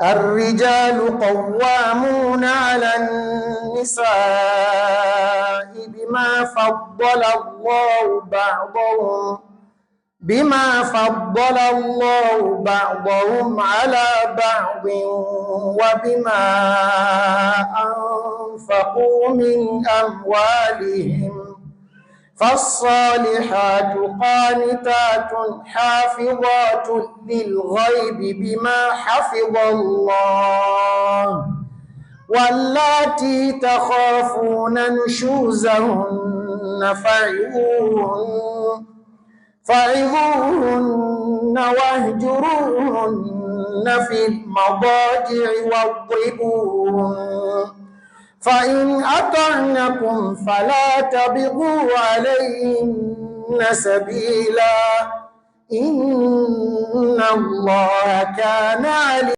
الرجال قوامون على النساء بما فضل الله بعضهم على بعض وبما أنفقوا من أموالهم فالصالحات قانتات حافظات للغيب بما حفظ الله واللاتي تخافون نشوزهن فعظوهن واهجروهن في المضاجع واضربوهن فإن أطعنكم فلا تبغوا عليهن سبيلا إن الله كان عليما